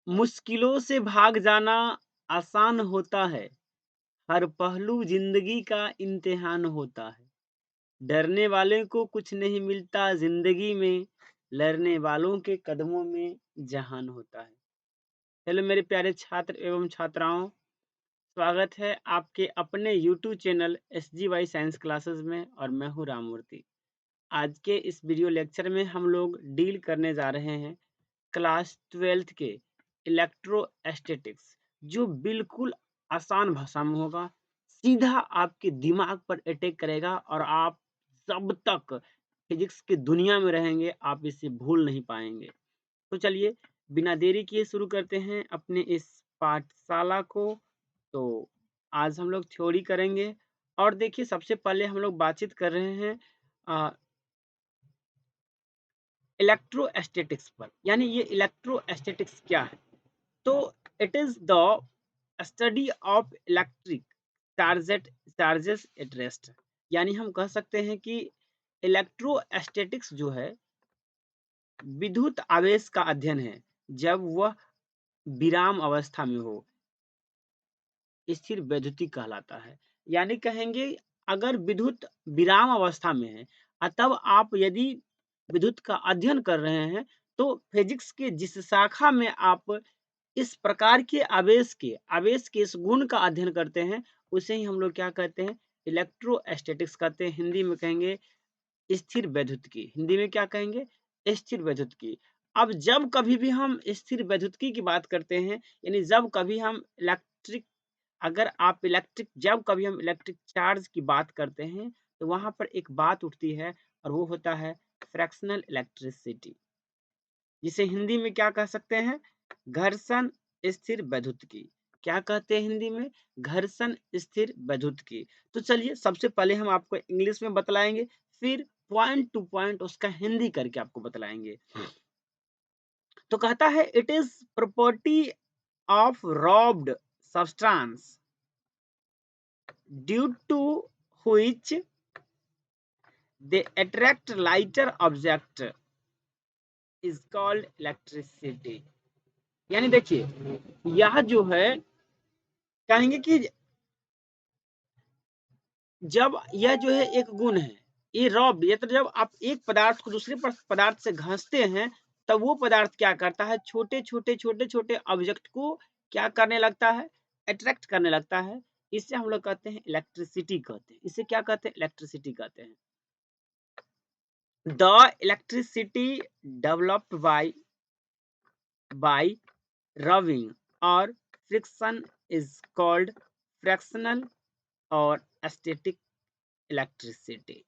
मुश्किलों से भाग जाना आसान होता है, हर पहलू जिंदगी का इम्तिहान होता है। डरने वाले को कुछ नहीं मिलता जिंदगी में, लड़ने वालों के कदमों में जहान होता है। हेलो मेरे प्यारे छात्र एवं छात्राओं, स्वागत है आपके अपने YouTube channel SGY science classes में और मैं हूँ राममूर्ति। आज के इस वीडियो लेक्चर में हम लोग डील करने जा रहे हैं क्लास 12th के इलेक्ट्रोस्टैटिक्स, जो बिल्कुल आसान भाषा में होगा, सीधा आपके दिमाग पर अटैक करेगा और आप जब तक फिजिक्स की दुनिया में रहेंगे आप इसे भूल नहीं पाएंगे। तो चलिए बिना देरी किए शुरू करते हैं अपने इस पाठशाला को। तो आज हम लोग थ्योरी करेंगे और देखिए सबसे पहले हम लोग बातचीत कर रहे हैं इलेक्ट्रोस्टैटिक्स पर, यानी ये इलेक्ट्रोस्टैटिक्स क्या है। तो it is the study of electric charges at rest, यानी हम कह सकते हैं कि इलेक्ट्रोस्टैटिक्स जो है विद्युत आवेश का अध्ययन है जब वह विराम अवस्था में हो, स्थिर वैद्युतिक कहलाता है। यानी कहेंगे अगर विद्युत विराम अवस्था में है तब आप यदि विद्युत का अध्ययन कर रहे हैं तो फिजिक्स के जिस शाखा में आप इस प्रकार के आवेश के इस गुण का अध्ययन करते हैं उसे ही हम लोग क्या कहते हैं, इलेक्ट्रोस्टैटिक्स कहते हैं। हिंदी में कहेंगे स्थिर वैद्युतिकी। हिंदी में क्या कहेंगे, स्थिर वैद्युतिकी। अब जब कभी भी हम स्थिर वैद्युतिकी की बात करते हैं, यानी जब कभी हम इलेक्ट्रिक अगर आप इलेक्ट्रिक जब कभी हम इलेक्ट्रिक चार्ज की बात करते हैं तो वहां पर एक बात उठती है और वो होता है फ्रैक्शनल इलेक्ट्रिसिटी, जिसे हिंदी में क्या कह सकते हैं, घर्षण स्थिर वैद्युतिकी। क्या कहते हैं हिंदी में, घर्षण स्थिर वैद्युतिकी। तो चलिए सबसे पहले हम आपको इंग्लिश में बतलाएंगे, फिर पॉइंट टू पॉइंट उसका हिंदी करके आपको बतलाएंगे। तो कहता है it is property of robbed substance due to which they attract lighter object is called electricity। यानी देखिए यह जो है कहेंगे कि जब यह जो है एक गुण है, ये रॉब ये तो जब आप एक पदार्थ को दूसरे पदार्थ से घसते हैं तब वो पदार्थ क्या करता है, छोटे छोटे छोटे छोटे ऑब्जेक्ट को क्या करने लगता है, अट्रैक्ट करने लगता है। इससे हम लोग कहते हैं इलेक्ट्रिसिटी कहते हैं। इसे क्या कहते हैं, इलेक्ट्रिसिटी कहते हैं। The electricity developed by rubbing or friction is called frictional और static electricity।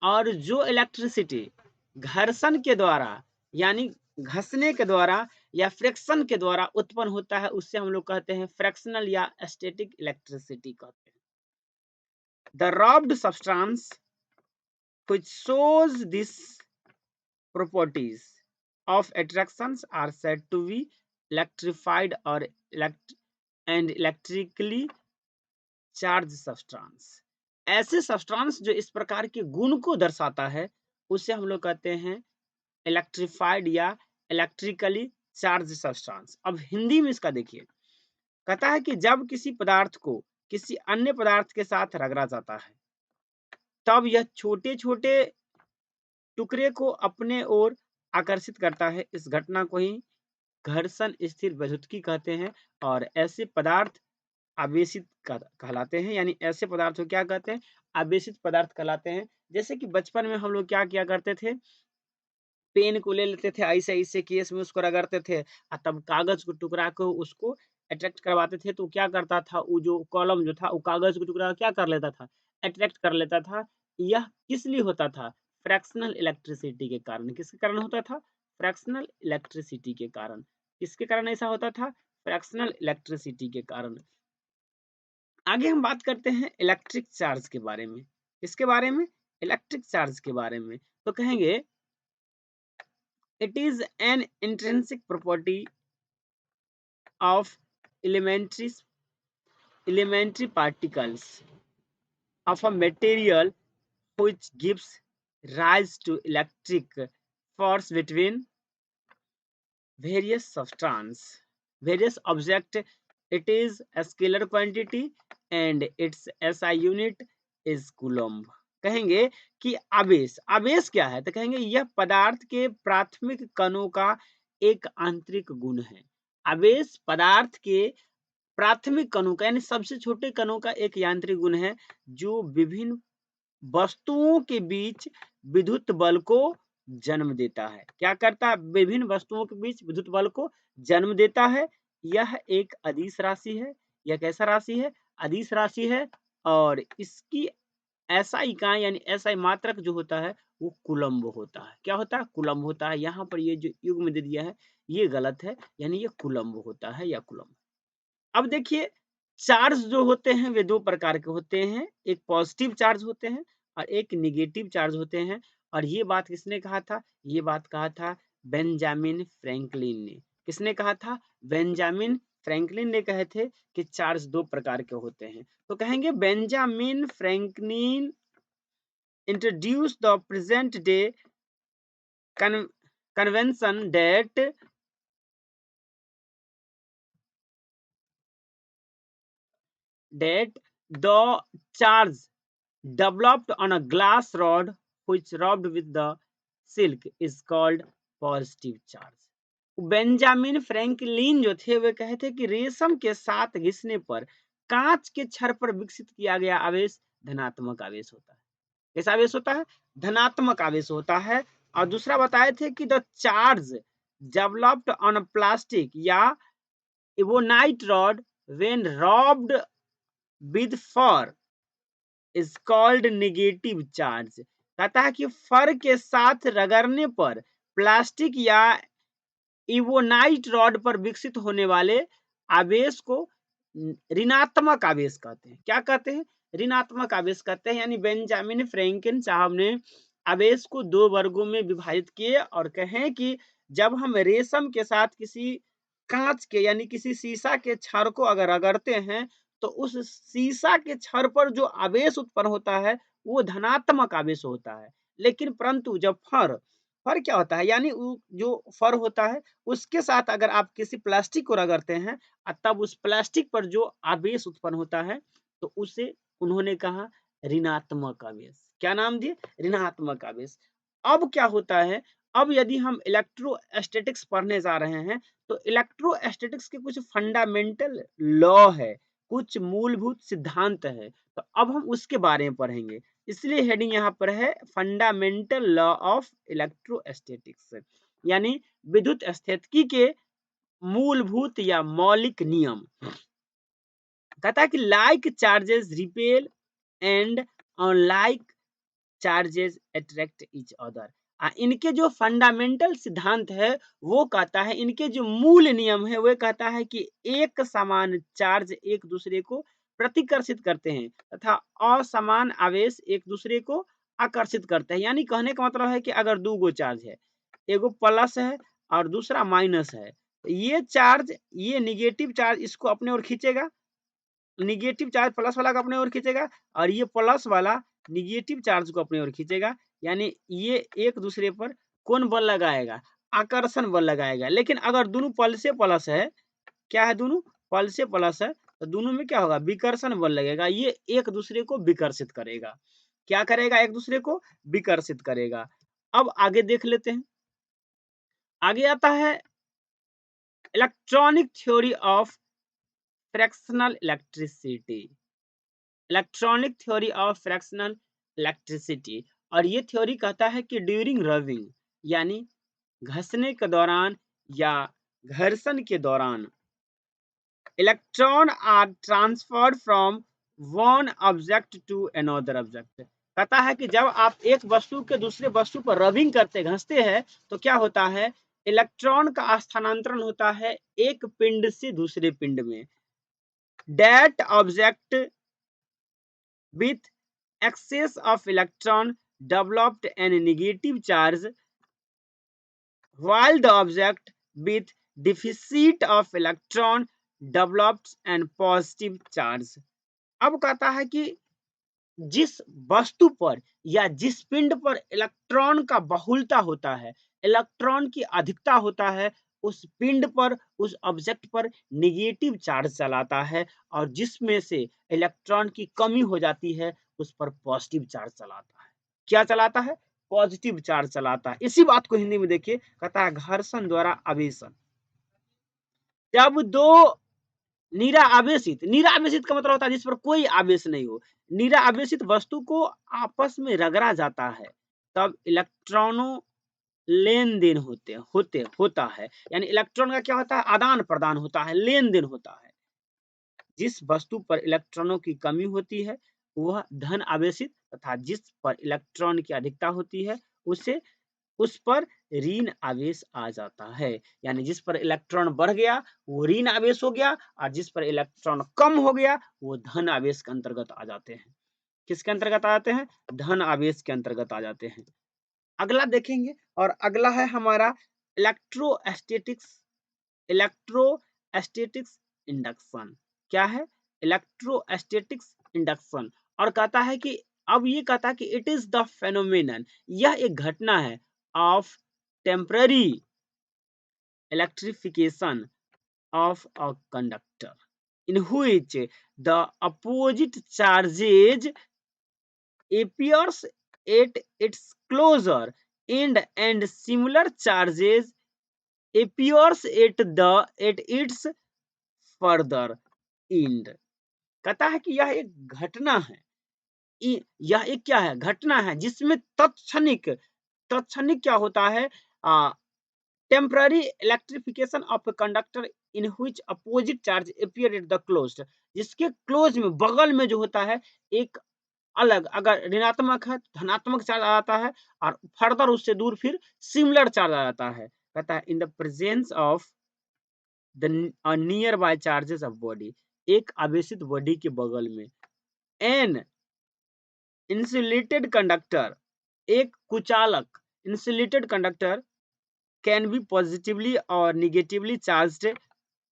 और जो इलेक्ट्रिसिटी घर्षण के द्वारा यानी घसने के द्वारा या फ्रिक्शन के द्वारा उत्पन्न होता है उससे हम लोग कहते हैं फ्रैक्शनल या स्टैटिक इलेक्ट्रिसिटी कहते हैं। The rubbed substance which shows this properties of attractions are said to be electrified or electrically charged substance। ऐसे सब्सटेंस जो इस प्रकार के गुण को दर्शाता है उसे हम लोग कहते हैं इलेक्ट्रिफाइड या इलेक्ट्रिकली चार्ज सब्सटेंस। अब हिंदी में इसका देखिए, कहता है कि जब किसी पदार्थ को किसी अन्य पदार्थ के साथ रगड़ा जाता है तब यह छोटे छोटे टुकड़े को अपने ओर आकर्षित करता है। इस घटना को ही घर्षण स्थिर वैद्युतिकी कहते हैं। और ऐसे पदार्थ आवेशित कहलाते हैं, यानी ऐसे पदार्थ को क्या कहते हैं, आवेशित पदार्थ कहलाते हैं। जैसे कि बचपन में हम लोग क्या किया करते थे, पेन को ले लेते थे, ऐसे ऐसे केस में उसको रगड़ते थे और तब कागज को टुकड़ा को उसको अट्रैक्ट करवाते थे। तो क्या करता था, वो जो कॉलम जो था वो कागज को टुकड़ा क्या कर लेता था, अट्रैक्ट कर लेता था। यह किस लिए होता था, फ्रैक्शनल इलेक्ट्रिसिटी के कारण। किसके कारण होता था, फ्रैक्शनल इलेक्ट्रिसिटी के कारण। किसके कारण ऐसा होता था, फ्रैक्शनल इलेक्ट्रिसिटी के कारण। आगे हम बात करते हैं इलेक्ट्रिक चार्ज के बारे में। इसके बारे में, इलेक्ट्रिक चार्ज के बारे में तो कहेंगे it is an intrinsic property of elementary particles of a material which gives rise to electric force between various substances। Various object, it is a scalar quantity and its SI unit is coulomb. कहेंगे कि आवेश, आवेश क्या है? तो कहेंगे यह पदार्थ के प्राथमिक कणों का एक आंतरिक गुण है। आवेश पदार्थ के प्राथमिक कणों का यानी सबसे छोटे कणों का एक यांत्रिक गुण है, जो विभिन्न वस्तुओं के बीच विद्युत बल को जन्म देता है। क्या करता है? विभिन्न वस्तुओं के बीच विद्युत बल को जन्म देता है। यह एक अदिश राशि है। यह कैसा राशि है? अदिश राशि है। और इसकी एसआई इकाई यानी एसआई मात्रक जो होता है वो कूलम्ब होता है। क्या होता है? कूलम्ब होता है। यहाँ पर ये जो युग्म दे दिया है ये गलत है, यानी ये कूलम्ब होता है या कूलम्ब। अब देखिए, चार्ज जो होते हैं वे दो प्रकार के होते हैं, एक पॉजिटिव चार्ज होते हैं और एक निगेटिव चार्ज होते हैं। और ये बात किसने कहा था? ये बात कहा था बेंजामिन फ्रैंकलिन ने। किसने कहा था? बेंजामिन फ्रैंकलिन ने कहे थे कि चार्ज दो प्रकार के होते हैं। तो कहेंगे Benjamin Franklin introduce the present day convention that the charge developed on a glass rod which rubbed with the silk is called positive charge। Benjamin Franklin जो थे वे कहे थे कि रेशम के साथ घिसने पर कांच के छड़ पर विकसित किया गया आवेश धनात्मक आवेश होता है। कैसा आवेश होता है? धनात्मक आवेश होता है। और दूसरा बताए थे कि the charge developed on plastic या ebonite rod when rubbed with fur is called negative charge. कहता है कि फर के साथ रगड़ने पर प्लास्टिक या इवोनाइट रॉड पर विकसित होने वाले आवेश को ऋणात्मक आवेश कहते हैं। क्या कहते हैं? ऋणात्मक आवेश कहते हैं। यानी बेंजामिन फ्रैंकलिन साहब ने आवेश को दो वर्गों में विभाजित किए और कहें कि जब हम रेशम के साथ किसी कांच के यानी किसी शीशा के छड़ को अगर रगड़ते हैं तो उस शीशा के छड़ पर जो आवेश उत्पन्न होता है वो धनात्मक आवेश होता है। लेकिन परंतु जब फर फर क्या होता है? यानी जो फर होता है उसके साथ अगर आप किसी प्लास्टिक को रगड़ते हैं तब उस प्लास्टिक पर जो आवेश उत्पन्न होता है तो उसे उन्होंने कहा ऋणात्मक आवेश। क्या नाम दिए? ऋणात्मक आवेश। अब क्या होता है? अब यदि हम इलेक्ट्रोस्टैटिक्स पढ़ने जा रहे हैं तो इलेक्ट्रोस्टैटिक्स के कुछ फंडामेंटल लॉ है, कुछ मूलभूत सिद्धांत है। तो अब हम उसके बारे में पढ़ेंगे। इसलिए हेडिंग यहाँ पर है फंडामेंटल लॉ ऑफ इलेक्ट्रोस्टैटिक्स, यानी विद्युत स्थितिकी के मूलभूत या मौलिक नियम। कहता है कि like charges repel and unlike charges attract each other. इनके जो फंडामेंटल सिद्धांत है वो कहता है, इनके जो मूल नियम है वो कहता है कि एक समान चार्ज एक दूसरे को प्रतिकर्षित करते हैं तथा असमान आवेश एक दूसरे को आकर्षित करते हैं। यानी कहने का मतलब है कि अगर दो गो चार्ज है, एगो प्लस है और दूसरा माइनस है, तो ये चार्ज, ये निगेटिव चार्ज इसको अपने ओर खींचेगा, निगेटिव चार्ज प्लस वाला को अपने ओर खींचेगा और ये प्लस वाला निगेटिव चार्ज को अपने ओर खींचेगा। यानी ये एक दूसरे पर कौन बल लगाएगा? आकर्षण बल लगाएगा। लेकिन अगर दोनों पल से प्लस है, क्या है? दोनों पल से प्लस है तो दोनों में क्या होगा? विकर्षण बल लगेगा। ये एक दूसरे को विकर्षित करेगा। क्या करेगा? एक दूसरे को विकर्षित करेगा। अब आगे देख लेते हैं। आगे आता है electronic theory of fractional electricity. Electronic theory of fractional electricity. और ये थ्योरी कहता है कि ड्यूरिंग रबिंग यानी घसने के दौरान या घर्षण के दौरान electron are transferred from one object to another object. कहता है कि जब आप एक वस्तु के दूसरे वस्तु पर रबिंग करते, घसते हैं तो क्या होता है? इलेक्ट्रॉन का स्थानांतरण होता है एक पिंड से दूसरे पिंड में। That object with excess of electron developed an negative charge while the object with deficit of electron develops an positive charge। अब कहता है कि जिस वस्तु पर या जिस पिंड पर इलेक्ट्रॉन का बहुलता होता है, इलेक्ट्रॉन की अधिकता होता है, उस पिंड पर, उस ऑब्जेक्ट पर नेगेटिव चार्ज चलाता है, और जिसमें से इलेक्ट्रॉन की कमी हो जाती है उस पर पॉजिटिव चार्ज चलाता है। क्या चलाता है? पॉजिटिव चार्ज चलाता है। इसी बात को हिंदी में देखिए, कहता है घर्षण द्वारा आवेशन। जब दो नीरा आवेशित, नीरा आवेशित का मतलब होता है जिस पर कोई आवेश नहीं हो, नीरा आवेशित वस्तु को आपस में रगड़ा जाता है, तब इलेक्ट्रॉनों लेन देन होता है। यानी इलेक्ट्रॉन का क्या होता है? आदान प्रदान होता है, लेन देन होता है। जिस वस्तु पर इलेक्ट्रॉनों की कमी होती है वह धन आवेशित, तथा जिस पर इलेक्ट्रॉन की अधिकता होती है उसे उस पर ऋण आवेश आ जाता है। यानी जिस पर इलेक्ट्रॉन बढ़ गया वो ऋण आवेश हो गया, और जिस पर इलेक्ट्रॉन कम हो गया वो धन आवेश के अंतर्गत आ जाते हैं। किसके अंतर्गत आ जाते हैं? धन आवेश के अंतर्गत आ जाते हैं। अगला देखेंगे, और अगला है हमारा इलेक्ट्रोस्टैटिक्स। इलेक्ट्रोस्टैटिक्स इंडक्शन क्या है? Electrostatics induction. और कहता है कि अब ये कहता है कि इट इज द फेनोमेनन, यह एक घटना है, of temporary electrification of a conductor in which the opposite charges appears at its closer end and similar charges appears at its further end। कहता है कि यह एक घटना है, यह एक क्या है? घटना है जिसमें तत्क्षणिक तत्क्षणिक क्या होता है? Temporary electrification of a conductor in which opposite charge appear at the closed, जिसके क्लोज में, बगल में जो होता है एक अलग, अगर ऋणात्मक है तो धनात्मक चार्ज आ जाता है, और फर्दर उससे दूर फिर सिमिलर चार्ज आ जाता है। कहता है in the presence of the near by charges of body, एक आवेशित बॉडी के बगल में, एन इंसुलेटेड कंडक्टर, एक कुचालक insulated conductor can be positively और negatively charged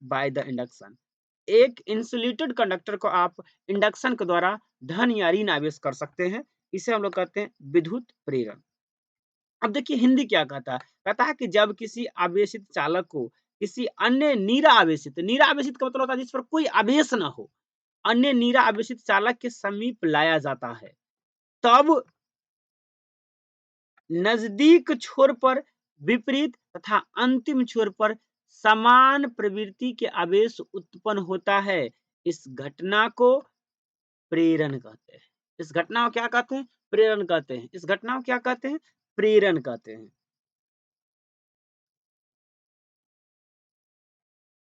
by the induction. एक इंसुलेटेड कंडक्टर को आप इंडक्शन के द्वारा धन या ऋण आवेश कर सकते हैं। इसे हम लोग कहते हैं विद्युत प्रेरण। अब देखिए हिंदी क्या कहता है? कहता है कि जब किसी आवेशित चालक को किसी अन्य नीरा आवेशित का मतलब होता है जिस पर कोई आवेश ना हो, अन्य नीरा आवेशित चालक के समीप लाया जाता है, तब नजदीक छोर पर विपरीत तथा अंतिम छोर पर समान प्रवृत्ति के आवेश उत्पन्न होता है। इस घटना को प्रेरण कहते हैं। इस घटना को क्या कहते हैं? प्रेरण कहते हैं। इस घटना को क्या कहते हैं? प्रेरण कहते हैं।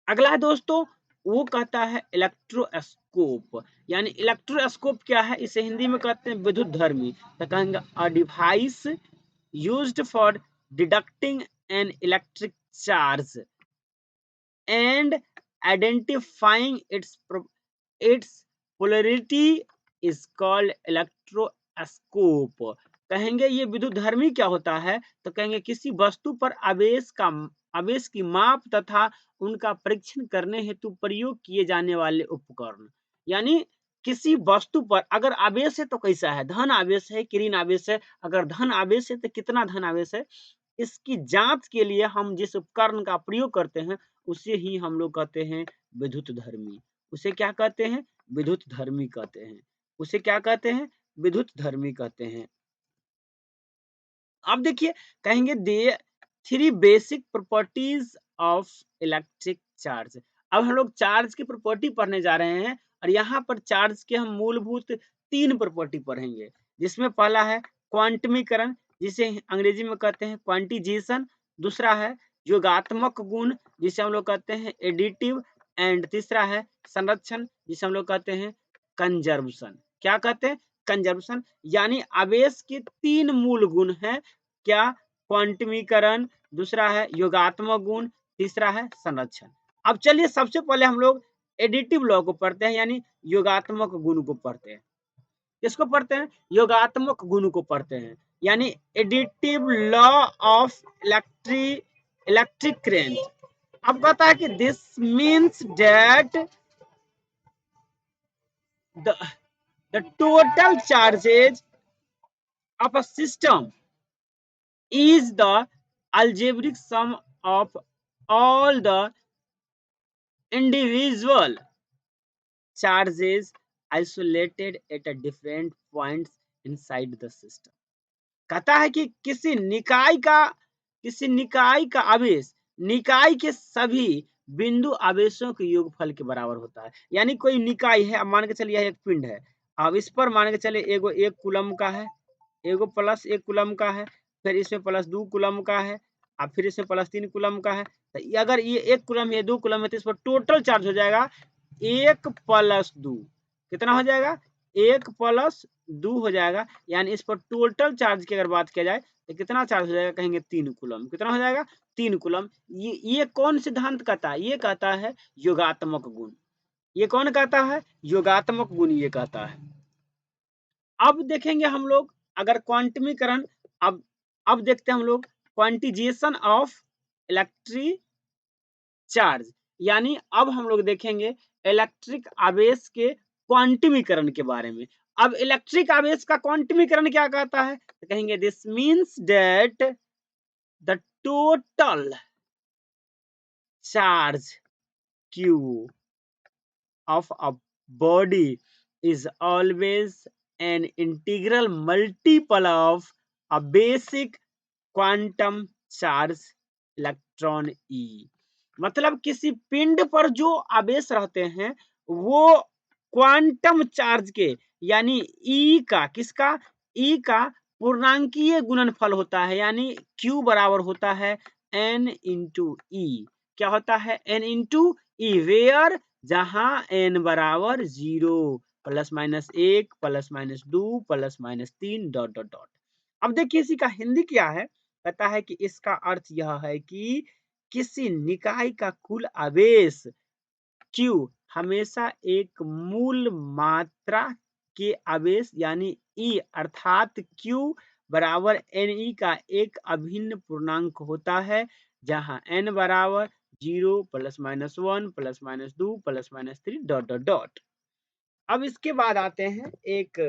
अगला है दोस्तों, वो कहता है इलेक्ट्रोस्कोप। यानी इलेक्ट्रोस्कोप क्या है? इसे हिंदी में कहते हैं विद्युत धर्मी। तो कहेंगे a device used for detecting an electric charge and identifying its polarity is called electroscope। कहेंगे ये विद्युतधर्मी क्या होता है? तो कहेंगे किसी वस्तु पर आवेश की माप तथा उनका परीक्षण करने हेतु प्रयोग किए जाने वाले उपकरण। यानी किसी वस्तु पर अगर आवेश है तो कैसा है? धन आवेश है कि ऋण आवेश है? अगर धन आवेश है तो कितना धन आवेश है? इसकी जांच के लिए हम जिस उपकरण का प्रयोग करते हैं उसे ही हम लोग कहते हैं विद्युत धर्मी। उसे क्या कहते हैं? विद्युत धर्मी कहते हैं। उसे क्या कहते हैं? विद्युत धर्मी कहते हैं। अब देखिए, कहेंगे they three basic properties of electric charge. अब हम लोग चार्ज की प्रॉपर्टी पढ़ने जा रहे हैं, और यहाँ पर चार्ज के हम मूलभूत 3 प्रॉपर्टी पढ़ेंगे, जिसमें पहला है क्वांटमीकरण, जिसे अंग्रेजी में कहते हैं क्वांटिजेशन। दूसरा है योगात्मक गुण, जिसे हम लोग कहते हैं एडिटिव। एंड तीसरा है संरक्षण, जिसे हम लोग कहते हैं कंजर्वेशन। क्या कहते हैं? कंजर्वेशन। यानी आवेश के 3 मूल गुण हैं। क्या? क्वांटमीकरण, दूसरा है योगात्मक गुण, तीसरा है संरक्षण। अब चलिए सबसे पहले हम लोग एडिटिव लॉ को पढ़ते हैं, यानी योगात्मक गुण को पढ़ते हैं। किसको पढ़ते हैं? योगात्मक गुण को पढ़ते हैं, यानी additive law of electric current. अब कहता है कि this means that the total charges of a system is the algebraic sum of all the individual charges isolated at a different points inside the system। कहता है कि किसी निकाय का आवेश निकाय के सभी बिंदु आवेशों के योगफल के बराबर होता है। यानी कोई निकाय है, अब मान के चलिए एक पिंड है, अब इस पर मान के चले एगो 1 कूलम का है, एगो प्लस 1 कूलम का है, फिर इसमें प्लस 2 कूलम का है, अब फिर इसमें प्लस 3 कूलम का है। तो अगर ये 1 कूलम ये 2 कूलम है तो इस पर टोटल चार्ज हो जाएगा 1 प्लस 2, कितना हो जाएगा 1 प्लस 2 हो जाएगा। यानी इस पर टोटल चार्ज की अगर बात किया जाए तो कितना चार्ज हो जाएगा, कहेंगे 3 कूलम। कितना हो जाएगा 3 कूलम। ये कौन सिद्धांत कहता है, ये कहता है योगात्मक गुण। ये कौन कहता है, योगात्मक गुण ये कहता है। अब देखेंगे हम लोग अगर क्वांटमीकरण, अब देखते हैं हम लोग क्वांटिजेशन ऑफ इलेक्ट्रिक चार्ज। यानी अब हम लोग देखेंगे इलेक्ट्रिक आवेश के क्वांटमीकरण के बारे में। अब इलेक्ट्रिक आवेश का क्वांटमीकरण क्या कहता है, तो कहेंगे this means that the total charge Q of a body is always an integral multiple of a basic quantum charge electron E। मतलब किसी पिंड पर जो आवेश रहते हैं वो क्वांटम चार्ज के यानी E का, किसका, E का पूर्णांकीय गुणनफल होता है। यानी Q बराबर होता है N इंटू E। क्या होता है, N इंटू E, वेयर जहां n बराबर 0, plus minus 1, plus minus 2, plus minus 3 dot dot dot. अब देखिए इसी का हिंदी क्या है, कहता है कि इसका अर्थ यह है कि किसी निकाय का कुल आवेश Q हमेशा एक मूल मात्रा के आवेश यानी E अर्थात Q बराबर Ne का एक अभिन्न पूर्णांक होता है, जहां n बराबर 0, plus minus 1, plus minus 2, plus minus 3 dot dot dot. अब इसके बाद आते हैं एक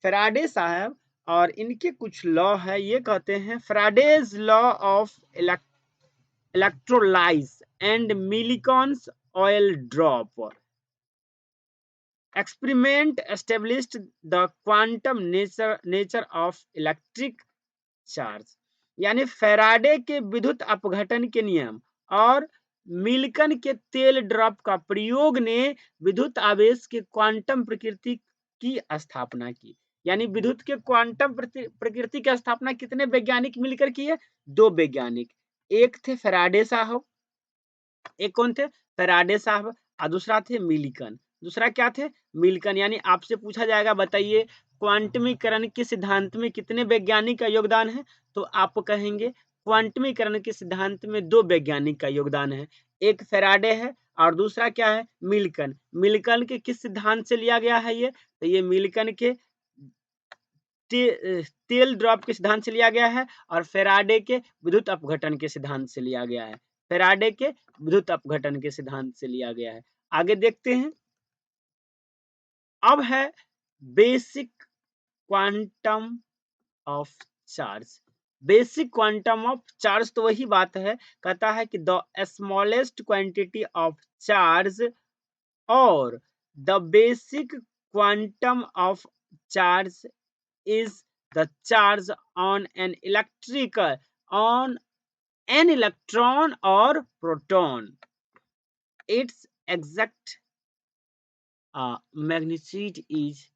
फैराडे साहब और इनके कुछ लॉ है। ये कहते हैं Faraday's law of electrolysis and Millikan's oil drop experiment established the quantum nature of electric charge. यानी फैराडे के विद्युत अपघटन के नियम और मिल्कन के तेल ड्रॉप का प्रयोग ने विद्युत आवेश के क्वांटम प्रकृति की स्थापना की। यानी विद्युत के क्वांटम प्रकृति की स्थापना कितने वैज्ञानिक मिलकर की है, 2 वैज्ञानिक, एक थे फैराडे साहब, एक कौन थे, फैराडे साहब, और दूसरा थे मिल्कन। दूसरा क्या थे, मिल्कन। यानी आपसे पूछा जाएगा बताइए क्वांटमीकरण के सिद्धांत में कितने वैज्ञानिक का योगदान है, तो आप कहेंगे क्वांटमीकरण के सिद्धांत में 2 वैज्ञानिक का योगदान है, एक फैराडे है और दूसरा क्या है, मिल्कन। मिल्कन के किस सिद्धांत से लिया गया है ये, तो ये मिल्कन के तेल ड्रॉप के सिद्धांत से लिया गया है और फैराडे के विद्युत अपघटन के सिद्धांत से लिया गया है। फैराडे के विद्युत अपघटन के सिद्धांत से लिया गया है। आगे देखते हैं, अब है basic quantum of charge. Basic quantum of charge तो वही बात है, कहता है कि the smallest quantity of charge और the basic quantum of charge is the charge on an electron or proton. Its exact magnitude is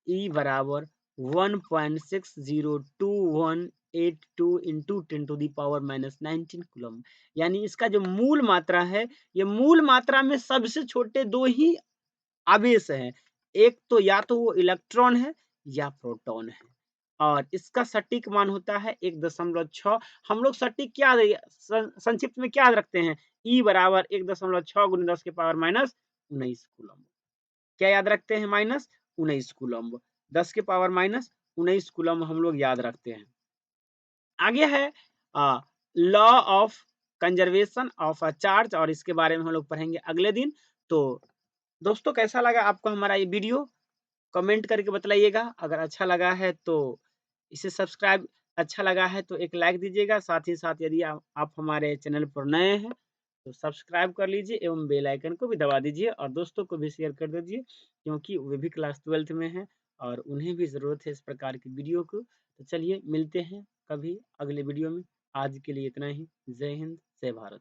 E बराबर 1.602182 into 10 to the power minus 19 coulomb. यानी इसका जो मूल मात्रा है, ये मूल मात्रा में सबसे छोटे 2 ही आवेश हैं, एक तो या तो वो इलेक्ट्रॉन है या प्रोटॉन है, और इसका सटीक मान होता है 1.6। हम लोग सटीक क्या संक्षिप्त में क्या रखते हैं, E बराबर 1.6 गुने 10 के पावर माइनस 19 कूलम। क्या याद रखते हैं, माइनस 19 कूलम, 10 के पावर माइनस 19 कूलम हम लोग याद रखते हैं। आगे है law of conservation of a charge, और इसके बारे में हम लोग पढ़ेंगे अगले दिन। तो दोस्तों कैसा लगा आपको हमारा ये वीडियो, कमेंट करके बतलाइएगा। अगर अच्छा लगा है तो इसे सब्सक्राइब अच्छा लगा है तो एक लाइक दीजिएगा। साथ ही साथ यदि आप हमारे चैनल पर नए हैं तो सब्सक्राइब कर लीजिए एवं बेल आइकन को भी दबा दीजिए और दोस्तों को भी शेयर कर दीजिए, क्योंकि वे भी क्लास 12th में हैं और उन्हें भी ज़रूरत है इस प्रकार की वीडियो को। तो चलिए मिलते हैं कभी अगले वीडियो में। आज के लिए इतना ही। जय हिंद, जय भारत।